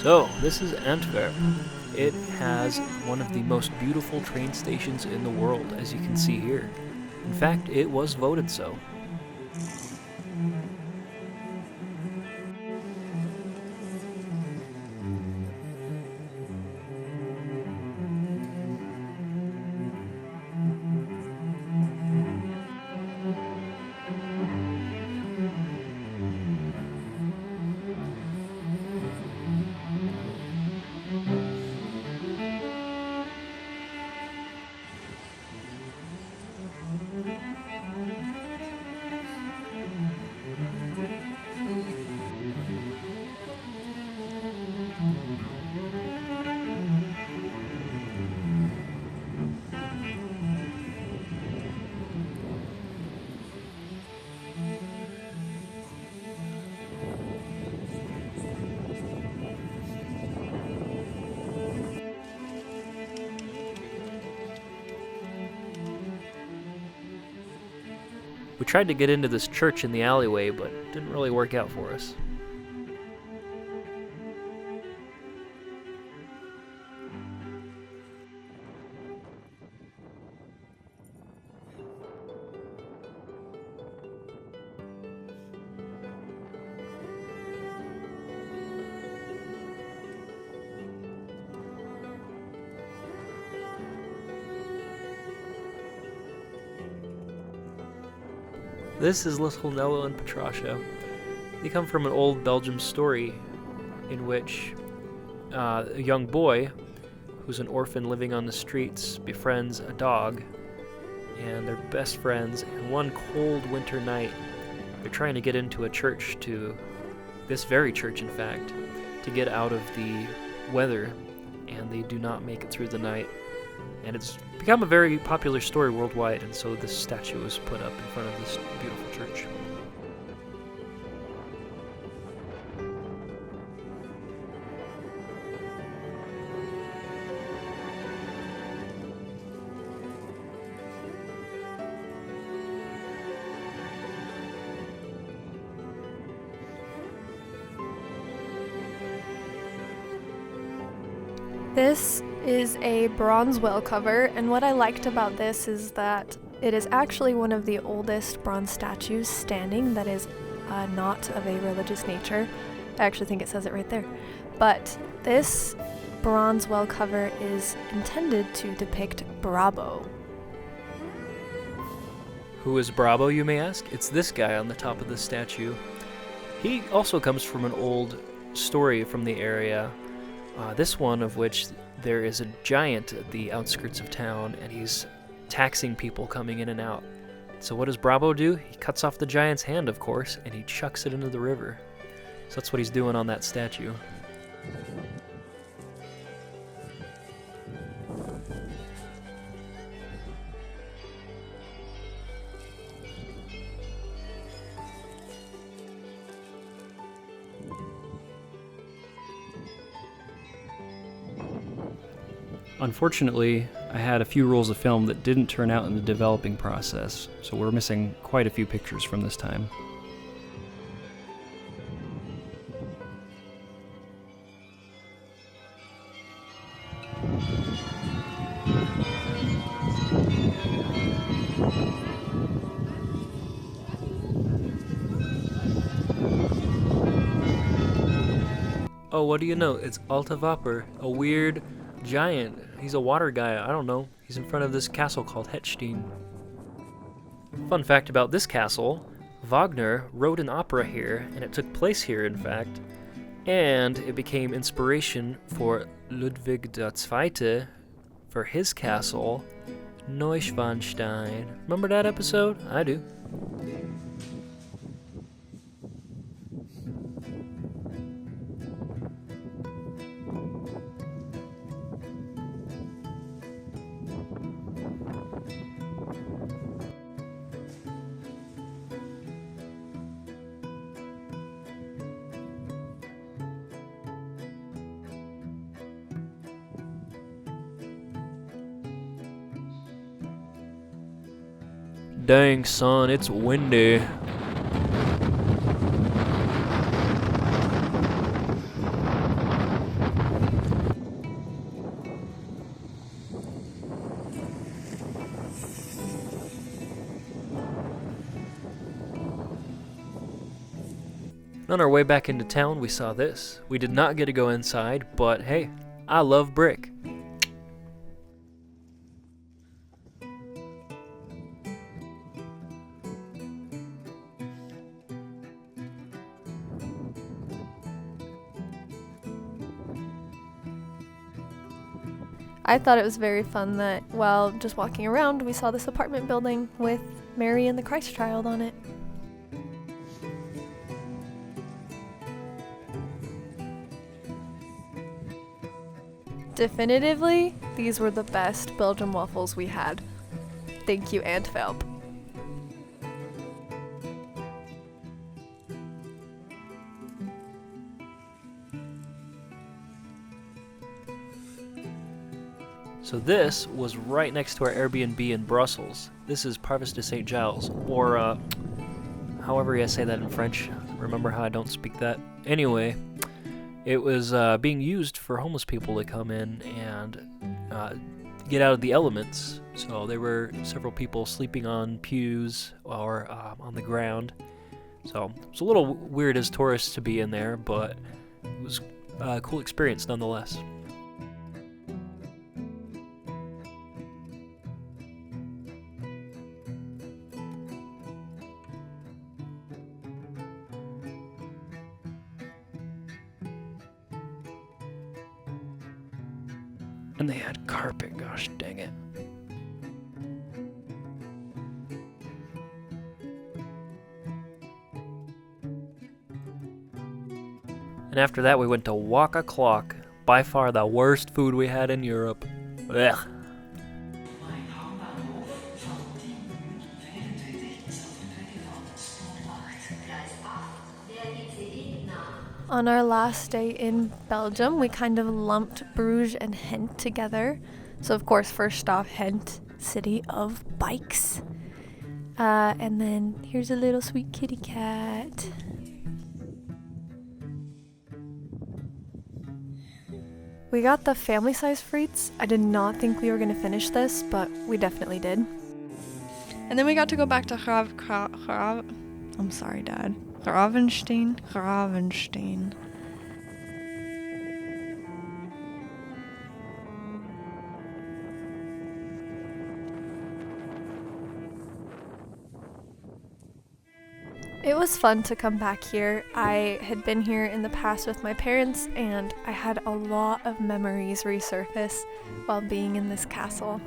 So, this is Antwerp. It has one of the most beautiful train stations in the world, as you can see here. In fact, it was voted so. We tried to get into this church in the alleyway, but it didn't really work out for us. This is Little Nello and Patracia. They come from an old Belgium story in which a young boy who's an orphan living on the streets befriends a dog, and they're best friends. And one cold winter night, they're trying to get into a church, this very church in fact, to get out of the weather, and they do not make it through the night. And it's become a very popular story worldwide, and so this statue was put up in front of this beautiful church. This is a bronze well cover, and what I liked about this is that it is actually one of the oldest bronze statues standing that is not of a religious nature. I actually think it says it right there. But this bronze well cover is intended to depict Brabo. Who is Brabo, you may ask? It's this guy on the top of the statue. He also comes from an old story from the area. This one of which there is a giant at the outskirts of town, and he's taxing people coming in and out. So what does Brabo do? He cuts off the giant's hand, of course, and he chucks it into the river. So that's what he's doing on that statue. Unfortunately, I had a few rolls of film that didn't turn out in the developing process, so we're missing quite a few pictures from this time. Oh, what do you know? It's Alta Vapor, a weird giant. He's a water guy, I don't know. He's in front of this castle called Hetstein. Fun fact about this castle, Wagner wrote an opera here, and it took place here, in fact. And it became inspiration for Ludwig II for his castle, Neuschwanstein. Remember that episode? I do. Dang, son, it's windy. On our way back into town, we saw this. We did not get to go inside, but hey, I love brick. I thought it was very fun that while just walking around, we saw this apartment building with Mary and the Christ child on it. Definitively, these were the best Belgian waffles we had. Thank you, Antwerp. So this was right next to our Airbnb in Brussels. This is Parvis de St. Giles, or however you say that in French. Remember how I don't speak that? Anyway, it was being used for homeless people to come in and get out of the elements. So there were several people sleeping on pews or on the ground. So it was a little weird as tourists to be in there, but it was a cool experience nonetheless. And they had carpet, gosh dang it. And after that we went to Waka Clock, by far the worst food we had in Europe. Ugh. On our last day in Belgium, we kind of lumped Bruges and Ghent together. So of course, first off, Ghent, city of bikes. And then here's a little sweet kitty cat. We got the family size frites. I did not think we were going to finish this, but we definitely did. And then we got to go back to I'm sorry, Dad. Gravenstein. It was fun to come back here. I had been here in the past with my parents, and I had a lot of memories resurface while being in this castle.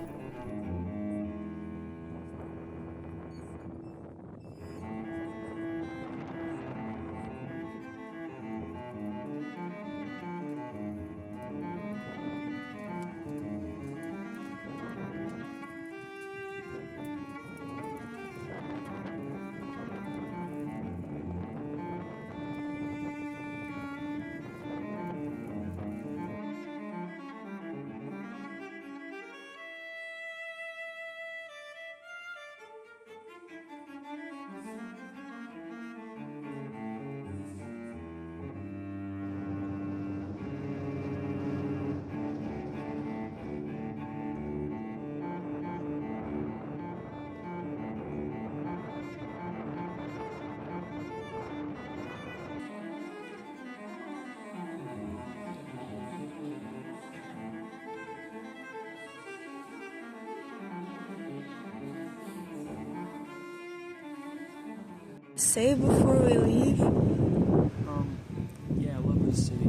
Say before we leave. Yeah, I love this city.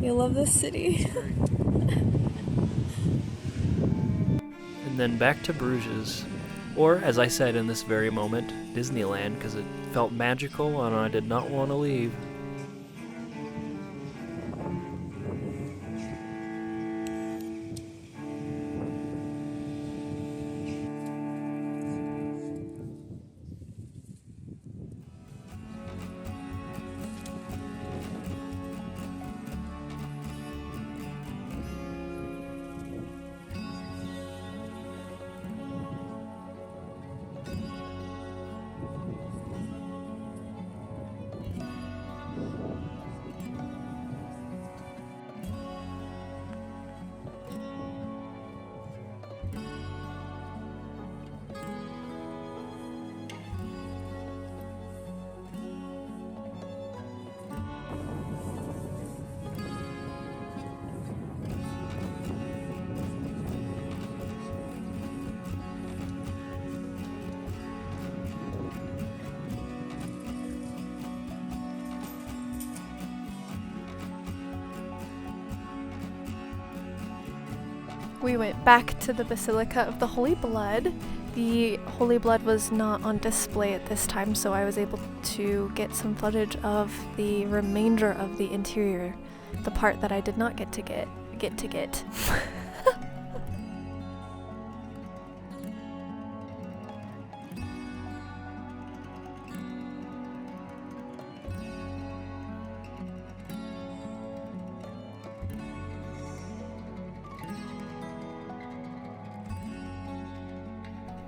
You love this city. And then back to Bruges, or as I said in this very moment, Disneyland, because it felt magical and I did not want to leave. We went back to the Basilica of the Holy Blood. The Holy Blood was not on display at this time, so I was able to get some footage of the remainder of the interior, the part that I did not get to get.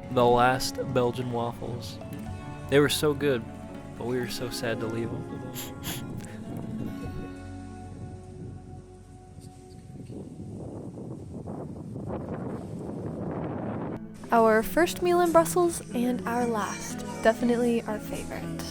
The last Belgian waffles. They were so good, but we were so sad to leave them. Our first meal in Brussels and our last. Definitely our favorite.